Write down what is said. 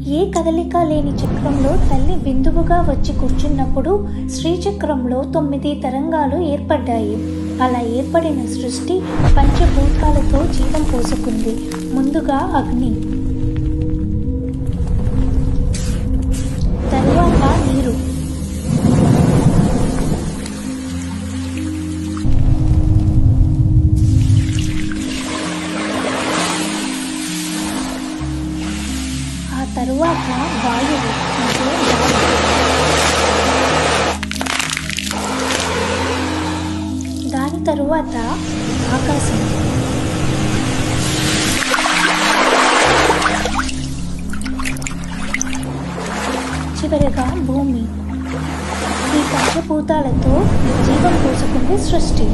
ఏ కదలిక లేని చక్రంలో తల్లి బిందువుగా వచ్చి కూర్చున్నప్పుడు శ్రీచక్రంలో 9 తరంగాలు ఏర్పడ్డాయి. అలా ఏర్పడిన సృష్టి పంచభూతాలతో జీవం పోసుకుంది. ముందుగా అగ్ని, తరువాత నీరు, ఆ తరువాత వాయువు అంటే గాలి, దాని తరువాత ఆకాశం, చివరిగా భూమి. ఈ పంచభూతాలతో జీవం పోసుకుంది సృష్టి.